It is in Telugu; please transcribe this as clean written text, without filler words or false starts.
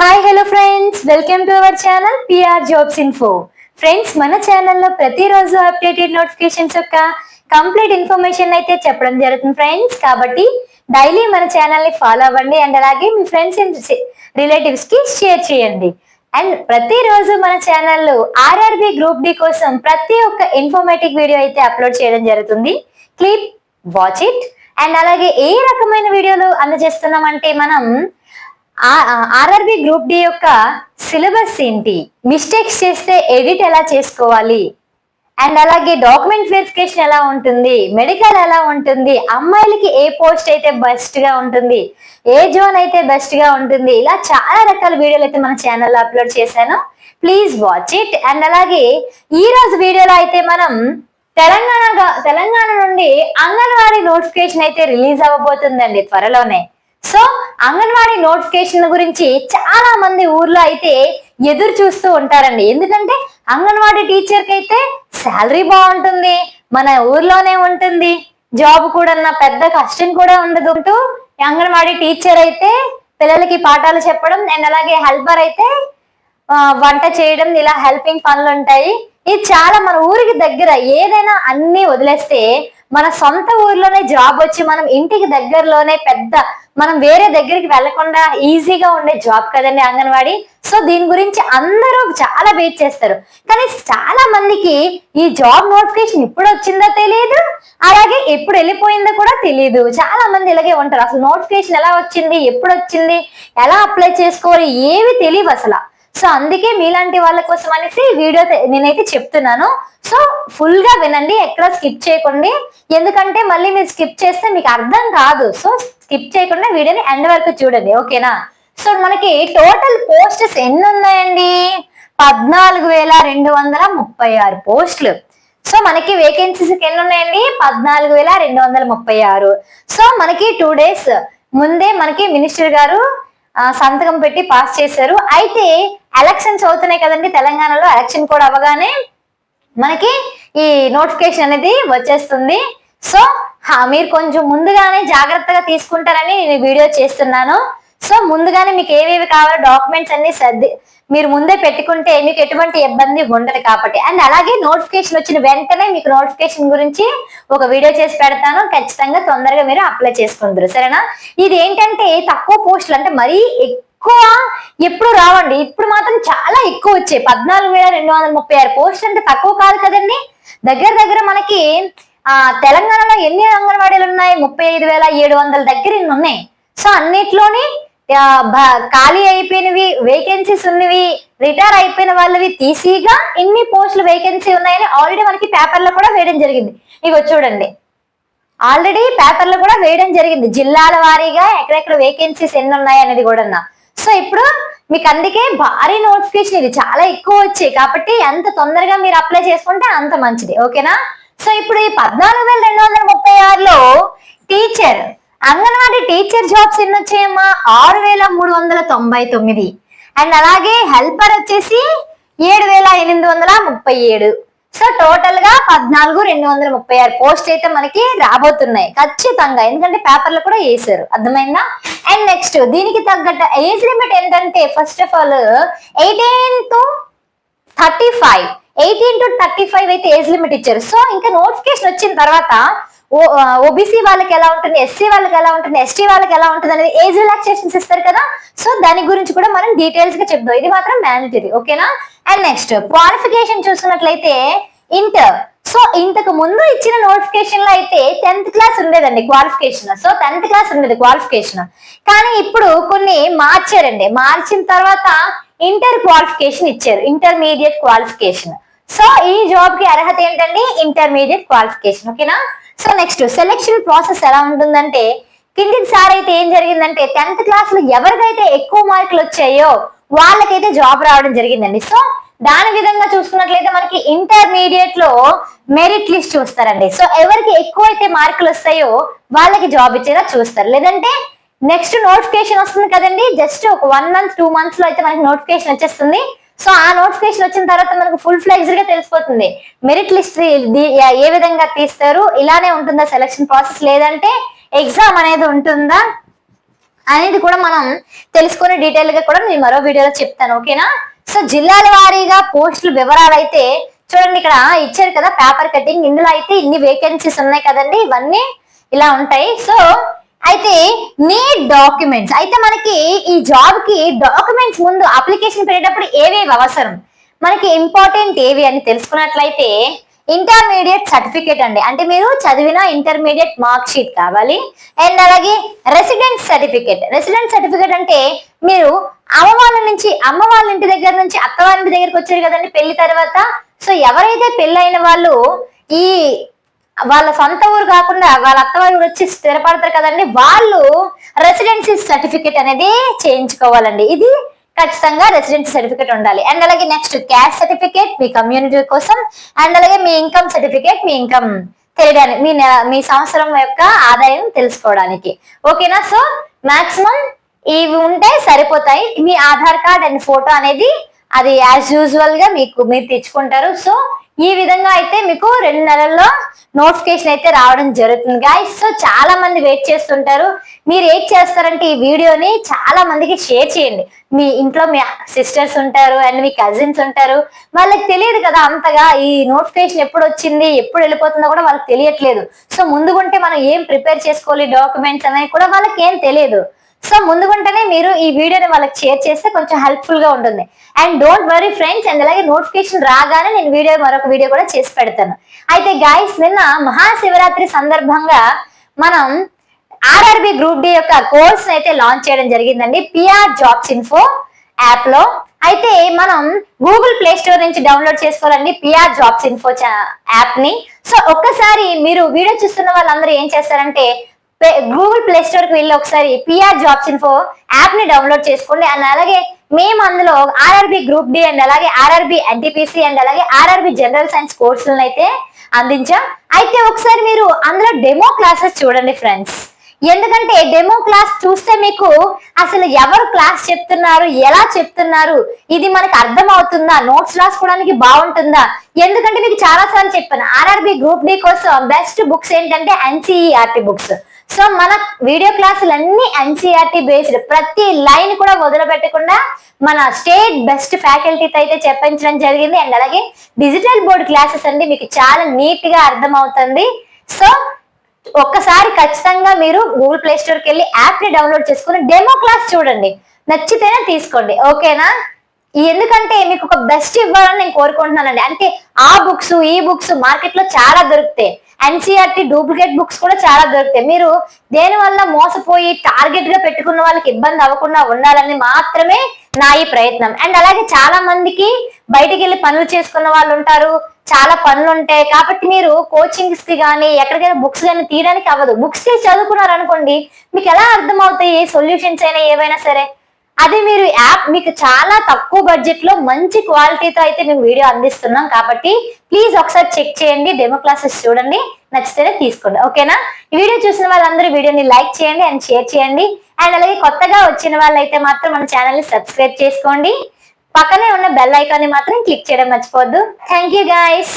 Hi hello friends, welcome to our channel PR jobs info. Friends, మన ఛానల్లో ప్రతిరోజు అప్డేటెడ్ నోటిఫికేషన్స్ యొక్క కంప్లీట్ ఇన్ఫర్మేషన్ అయితే చెప్పడం జరుగుతుంది ఫ్రెండ్స్. కాబట్టి డైలీ మన ఛానల్ ని ఫాలో అవ్వండి అండ్ అలాగే మీ ఫ్రెండ్స్ అండ్ రిలేటివ్స్ కి షేర్ చేయండి. అండ్ ప్రతిరోజు మన ఛానల్లో ఆర్ఆర్బి గ్రూప్ డి కోసం ప్రతి ఒక్క ఇన్ఫర్మేటివ్ వీడియో అయితే అప్లోడ్ చేయడం జరుగుతుంది. Clip watch it. అండ్ అలాగే ఏ రకమైన వీడియోలు అందజేస్తున్నామంటే మనం ఆర్ఆర్బి గ్రూప్ డి యొక్క సిలబస్ ఏంటి, మిస్టేక్స్ చేస్తే ఎడిట్ ఎలా చేసుకోవాలి, అండ్ అలాగే డాక్యుమెంట్ వెరిఫికేషన్ ఎలా ఉంటుంది, మెడికల్ ఎలా ఉంటుంది, అమ్మాయిలకి ఏ పోస్ట్ అయితే బెస్ట్ గా ఉంటుంది, ఏ జోన్ అయితే బెస్ట్ గా ఉంటుంది, ఇలా చాలా రకాల వీడియోలు అయితే మన ఛానల్లో అప్లోడ్ చేశాను. Please watch it. అండ్ అలాగే ఈ రోజు వీడియోలో అయితే మనం తెలంగాణ నుండి అంగన్వాడీ నోటిఫికేషన్ అయితే రిలీజ్ అవ్వబోతుందండి త్వరలోనే. సో అంగన్వాడీ నోటిఫికేషన్ గురించి చాలా మంది ఊర్లో అయితే ఎదురు చూస్తూ ఉంటారండి. ఎందుకంటే అంగన్వాడీ టీచర్ కి అయితే శాలరీ బాగుంటుంది, మన ఊర్లోనే ఉంటుంది, జాబ్ కూడా పెద్ద కష్టం కూడా ఉండదు. అంగన్వాడీ టీచర్ అయితే పిల్లలకి పాఠాలు చెప్పడం అండ్ అలాగే హెల్పర్ అయితే వంట చేయడం, ఇలా హెల్పింగ్ పనులు ఉంటాయి. ఇది చాలా మన ఊరికి దగ్గర. ఏదైనా అన్ని వదిలేస్తే మన సొంత ఊర్లోనే జాబ్ వచ్చి మనం ఇంటికి దగ్గరలోనే మనం వేరే దగ్గరికి వెళ్లకుండా ఈజీగా ఉండే జాబ్ కదండి అంగన్వాడీ. సో దీని గురించి అందరూ చాలా వెయిట్ చేస్తారు. కానీ చాలా మందికి ఈ జాబ్ నోటిఫికేషన్ ఎప్పుడు వచ్చిందో తెలియదు, అలాగే ఎప్పుడు వెళ్ళిపోయిందో కూడా తెలియదు. చాలా మంది ఇలాగే ఉంటారు. అసలు నోటిఫికేషన్ ఎలా వచ్చింది, ఎప్పుడు వచ్చింది, ఎలా అప్లై చేసుకోవాలి, ఏవి తెలియవు అసలు. సో అందుకే మీలాంటి వాళ్ళ కోసం అనేసి వీడియో నేనైతే చెప్తున్నాను. సో ఫుల్ గా వినండి, ఎక్కడ స్కిప్ చేయకండి. ఎందుకంటే మళ్ళీ మీరు స్కిప్ చేస్తే మీకు అర్థం కాదు. సో స్కిప్ చేయకుండా వీడియోని ఎండ్ వరకు చూడండి, ఓకేనా? సో మనకి టోటల్ పోస్టెస్ ఎన్ని ఉన్నాయండి? 14,236 పోస్టులు. సో మనకి వేకెన్సీస్ ఎన్ని ఉన్నాయండి? 14,236. సో మనకి 2 days ముందే మనకి మినిస్టర్ గారు సంతకం పెట్టి పాస్ చేశారు. అయితే ఎలక్షన్స్ అవుతున్నాయి కదండి తెలంగాణలో. ఎలక్షన్ కూడా అవ్వగానే మనకి ఈ నోటిఫికేషన్ అనేది వచ్చేస్తుంది. సో మీరు కొంచెం ముందుగానే జాగ్రత్తగా తీసుకుంటారని నేను వీడియో చేస్తున్నాను. సో ముందుగానే మీకు ఏవేవి కావాలో డాక్యుమెంట్స్ అన్ని మీరు ముందే పెట్టుకుంటే మీకు ఎటువంటి ఇబ్బంది ఉండదు కాబట్టి. అండ్ అలాగే నోటిఫికేషన్ వచ్చిన వెంటనే మీకు నోటిఫికేషన్ గురించి ఒక వీడియో చేసి పెడతాను. ఖచ్చితంగా తొందరగా మీరు అప్లై చేసుకుందరు, సరేనా? ఇది ఏంటంటే తక్కువ పోస్టులు, అంటే మరీ ఎక్కువ ఎప్పుడు రావండి. ఇప్పుడు మాత్రం చాలా ఎక్కువ వచ్చాయి. 14,236 పోస్టులు అంటే తక్కువ కాదు కదండి. దగ్గర మనకి తెలంగాణలో ఎన్ని అంగన్వాడీలు ఉన్నాయి? 35,700 దగ్గర ఉన్నాయి. సో అన్నిట్లోని ఖాళీ అయిపోయినవి, వేకెన్సీస్ ఉన్నవి, రిటైర్ అయిపోయిన వాళ్ళవి తీసిగా ఇన్ని పోస్టులు వేకెన్సీ ఉన్నాయని ఆల్రెడీ మనకి పేపర్లో కూడా వేయడం జరిగింది. ఇగో చూడండి, ఆల్రెడీ పేపర్లో కూడా వేయడం జరిగింది జిల్లాల వారీగా ఎక్కడెక్కడ వేకెన్సీస్ ఎన్ని ఉన్నాయి అనేది కూడా. సో ఇప్పుడు మీకు అందుకే భారీ నోటిఫికేషన్, ఇది చాలా ఎక్కువ వచ్చాయి కాబట్టి ఎంత తొందరగా మీరు అప్లై చేసుకుంటే అంత మంచిది, ఓకేనా? సో ఇప్పుడు ఈ 14,236లో టీచర్, అంగన్వాడీ టీచర్ జాబ్స్ ఎన్ని వచ్చాయమ్మా? 6,399. అండ్ అలాగే హెల్పర్ వచ్చేసి 7,837. సో టోటల్ గా 14,236 పోస్ట్ అయితే మనకి రాబోతున్నాయి ఖచ్చితంగా. ఎందుకంటే పేపర్లు కూడా వేసారు, అర్థమైందా? అండ్ నెక్స్ట్ దీనికి తగ్గట్టు ఏజ్ లిమిట్ ఏంటంటే first of all 18 to 35. 18 to 35 అయితే ఏజ్ లిమిట్ ఇచ్చారు. సో ఇంకా నోటిఫికేషన్ వచ్చిన తర్వాత ఓబీసీ వాళ్ళకి ఎలా ఉంటుంది, ఎస్సీ వాళ్ళకి ఎలా ఉంటుంది, ఎస్టీ వాళ్ళకి ఎలా ఉంటుంది అనేది ఏజ్ రిలాక్సేషన్స్ ఇస్తారు కదా. సో దాని గురించి కూడా మనం డీటెయిల్స్ గా చెప్దాం. ఇది మాత్రం మ్యాండేటరీ, ఓకేనా? అండ్ నెక్స్ట్ క్వాలిఫికేషన్ చూసుకున్నట్లయితే ఇంటర్. సో ఇంతకు ముందు ఇచ్చిన నోటిఫికేషన్ లో అయితే 10th క్లాస్ ఉండేదండి క్వాలిఫికేషన్. సో 10th క్లాస్ ఉండేది క్వాలిఫికేషన్. కానీ ఇప్పుడు కొన్ని మార్చారండి. మార్చిన తర్వాత ఇంటర్ క్వాలిఫికేషన్ ఇచ్చారు, ఇంటర్మీడియట్ క్వాలిఫికేషన్. సో ఈ జాబ్ కి అర్హత ఏంటండి? ఇంటర్మీడియట్ క్వాలిఫికేషన్, ఓకేనా? సో నెక్స్ట్ సెలెక్షన్ ప్రాసెస్ ఎలా ఉంటుందంటే కిందిసారి అయితే ఏం జరిగిందంటే 10th క్లాస్ లో ఎవరికైతే ఎక్కువ మార్కులు వచ్చాయో వాళ్ళకైతే జాబ్ రావడం జరిగిందండి. సో దాని విధంగా చూసుకున్నట్లయితే మనకి ఇంటర్మీడియట్ లో మెరిట్ లిస్ట్ చూస్తారండి. సో ఎవరికి ఎక్కువ అయితే మార్కులు వస్తాయో వాళ్ళకి జాబ్ ఇచ్చేలా చూస్తారు. లేదంటే నెక్స్ట్ నోటిఫికేషన్ వస్తుంది కదండి, జస్ట్ ఒక 1 month 2 months లో అయితే మనకి నోటిఫికేషన్ వచ్చేస్తుంది. సో ఆ నోటిఫికేషన్ వచ్చిన తర్వాత మనకు ఫుల్ ఫ్లెక్స్డ్ గా తెలిసిపోతుంది మెరిట్ లిస్ట్ ఏ విధంగా తీస్తారు. ఇలానే ఉంటుందా సెలక్షన్ ప్రాసెస్, లేదంటే ఎగ్జామ్ అనేది ఉంటుందా, అనేది కూడా మనం తెలుసుకునే డీటెయిల్ గా కూడా నేను మరో వీడియోలో చెప్తాను. ఓకేనా? సో జిల్లాల వారీగా పోస్టుల వివరాలు అయితే చూడండి, ఇక్కడ ఇచ్చారు కదా పేపర్ కటింగ్. ఇందులో అయితే ఇన్ని వేకెన్సీస్ ఉన్నాయి కదండి, ఇవన్నీ ఇలా ఉంటాయి. సో అయితే నీడ్ డాక్యుమెంట్స్ అయితే మనకి ఈ జాబ్ కి డాక్యుమెంట్స్ ముందు అప్లికేషన్ పెట్టేటప్పుడు ఏవేవి అవసరం, మనకి ఇంపార్టెంట్ ఏవి అని తెలుసుకున్నట్లయితే ఇంటర్మీడియట్ సర్టిఫికేట్ అండి, అంటే మీరు చదివిన ఇంటర్మీడియట్ మార్క్ షీట్ కావాలి. అండ్ అలాగే రెసిడెన్స్ సర్టిఫికేట్. రెసిడెన్స్ సర్టిఫికేట్ అంటే మీరు అమ్మ వాళ్ళ ఇంటి దగ్గర నుంచి అత్త వాళ్ళ ఇంటి దగ్గరికి వచ్చారు కదండి పెళ్లి తర్వాత. సో ఎవరైతే పెళ్ళైన వాళ్ళు ఈ వాళ్ళ సొంత ఊరు కాకుండా వాళ్ళ అత్త వాళ్ళు వచ్చి స్థిరపడతారు కదండి, వాళ్ళు రెసిడెన్సీ సర్టిఫికేట్ అనేది చేయించుకోవాలండి. ఇది ఖచ్చితంగా రెసిడెన్సీ సర్టిఫికేట్ ఉండాలి. అండ్ అలాగే నెక్స్ట్ క్యాస్ట్ సర్టిఫికేట్ మీ కమ్యూనిటీ కోసం. అండ్ అలాగే మీ ఇన్కమ్ సర్టిఫికేట్, మీ ఇన్కమ్ తెలియడానికి, మీ సంవత్సరం యొక్క ఆదాయం తెలుసుకోవడానికి. ఓకేనా? సో మాక్సిమం ఇవి ఉంటే సరిపోతాయి. మీ ఆధార్ కార్డ్ అండ్ ఫోటో అనేది అది యాజ్ యూజువల్ గా మీరు తెచ్చుకుంటారు. సో ఈ విధంగా అయితే మీకు 2 నెలల్లో నోటిఫికేషన్ అయితే రావడం జరుగుతుంది గైస్. సో చాలా మంది వెయిట్ చేస్తుంటారు. మీరు ఏం చేస్తారంటే ఈ వీడియోని చాలా మందికి షేర్ చేయండి. మీ ఇంట్లో మీ సిస్టర్స్ ఉంటారు అండ్ మీ కజిన్స్ ఉంటారు, వాళ్ళకి తెలియదు కదా అంతగా ఈ నోటిఫికేషన్ ఎప్పుడు వచ్చింది ఎప్పుడు వెళ్ళిపోతుందో కూడా వాళ్ళకి తెలియట్లేదు. సో ముందుగుంటే మనం ఏం ప్రిపేర్ చేసుకోవాలి డాక్యుమెంట్స్ అనేవి కూడా వాళ్ళకి ఏం తెలియదు. సో ముందుగుంటేనే మీరు ఈ వీడియోని వాళ్ళకి షేర్ చేస్తే కొంచెం హెల్ప్ఫుల్ గా ఉంటుంది. And don't worry friends, and అలాగే నోటిఫికేషన్ రాగానే నేను మరొక వీడియో కూడా చేసి పెడతాను. అయితే గైస్, నిన్న మహాశివరాత్రి సందర్భంగా మనం ఆర్ఆర్బి గ్రూప్ డి యొక్క కోర్స్ అయితే లాంచ్ చేయడం జరిగిందండి పిఆర్ జాబ్స్ ఇన్ఫో యాప్ లో. అయితే మనం గూగుల్ ప్లే స్టోర్ నుంచి డౌన్లోడ్ చేసుకోవాలండి పిఆర్ జాబ్స్ ఇన్ఫో యాప్ ని. సో ఒక్కసారి మీరు వీడియో చూస్తున్న వాళ్ళందరూ ఏం చేస్తారంటే గూగుల్ ప్లే స్టోర్ కి వెళ్ళి ఒకసారి పిఆర్ జాబ్స్ ఇన్ఫో యాప్ ని డౌన్లోడ్ చేసుకోండి. అండ్ అలాగే మేము అందులో ఆర్ఆర్బి గ్రూప్ డి అండ్ అలాగే ఆర్ఆర్బి ఎన్టీపీసీ అండ్ అలాగే ఆర్ఆర్బి జనరల్ సైన్స్ కోర్సులను అయితే అందించాం. అయితే ఒకసారి మీరు అందులో డెమో క్లాసెస్ చూడండి ఫ్రెండ్స్. ఎందుకంటే డెమో క్లాస్ చూస్తే మీకు అసలు ఎవరు క్లాస్ చెప్తున్నారు, ఎలా చెప్తున్నారు, ఇది మనకు అర్థం అవుతుందా, నోట్స్ రాసుకోవడానికి బాగుంటుందా. ఎందుకంటే మీకు చాలా సార్లు చెప్పాను ఆర్ఆర్బి గ్రూప్ డి కోసం బెస్ట్ బుక్స్ ఏంటంటే ఎన్సీఈఆర్టీ బుక్స్. సో మన వీడియో క్లాసులన్నీ ఎన్సీఆర్టీ బేస్డ్, ప్రతి లైన్ కూడా వదిలిపెట్టకుండా మన స్టేట్ బెస్ట్ ఫ్యాకల్టీతో అయితే చెప్పించడం జరిగింది. అండ్ అలాగే డిజిటల్ బోర్డ్ క్లాసెస్ అండి, మీకు చాలా నీట్ గా అర్థం అవుతుంది. సో ఒక్కసారి ఖచ్చితంగా మీరు గూగుల్ ప్లే స్టోర్ కి వెళ్ళి యాప్ ని డౌన్లోడ్ చేసుకుని డెమో క్లాస్ చూడండి, నచ్చితేనే తీసుకోండి. ఓకేనా? ఎందుకంటే మీకు ఒక బెస్ట్ ఇవ్వాలని నేను కోరుకుంటున్నానండి. అంటే ఆ బుక్స్ ఈ బుక్స్ మార్కెట్ లో చాలా దొరుకుతాయి, ఎన్సీఆర్టీ డూప్లికేట్ బుక్స్ కూడా చాలా దొరుకుతాయి. మీరు దేని వల్ల మోసపోయి టార్గెట్ గా పెట్టుకున్న వాళ్ళకి ఇబ్బంది అవ్వకుండా ఉండాలని మాత్రమే నా ఈ ప్రయత్నం. అండ్ అలాగే చాలా మందికి బయటికి వెళ్ళి పనులు చేసుకున్న వాళ్ళు ఉంటారు, చాలా పనులు ఉంటాయి కాబట్టి మీరు కోచింగ్స్ కి కానీ ఎక్కడికైనా బుక్స్ కానీ తీయడానికి అవ్వదు. బుక్స్ తీసి చదువుకున్నారు అనుకోండి, మీకు ఎలా అర్థం అవుతాయి సొల్యూషన్స్ అయినా ఏవైనా సరే. అదే మీరు యాప్, మీకు చాలా తక్కువ బడ్జెట్ లో మంచి క్వాలిటీతో అయితే మేము వీడియో అందిస్తున్నాం కాబట్టి ప్లీజ్ ఒకసారి చెక్ చేయండి, డెమో క్లాసెస్ చూడండి, నచ్చితేనే తీసుకోండి. ఓకేనా? ఈ వీడియో చూసిన వాళ్ళందరూ వీడియోని లైక్ చేయండి అండ్ షేర్ చేయండి. అండ్ అలాగే కొత్తగా వచ్చిన వాళ్ళైతే మాత్రం మన ఛానల్ ని సబ్స్క్రైబ్ చేసుకోండి. పక్కనే ఉన్న బెల్ ఐకాన్ ని మాత్రం క్లిక్ చేయడం మర్చిపోవద్దు. Thank you guys.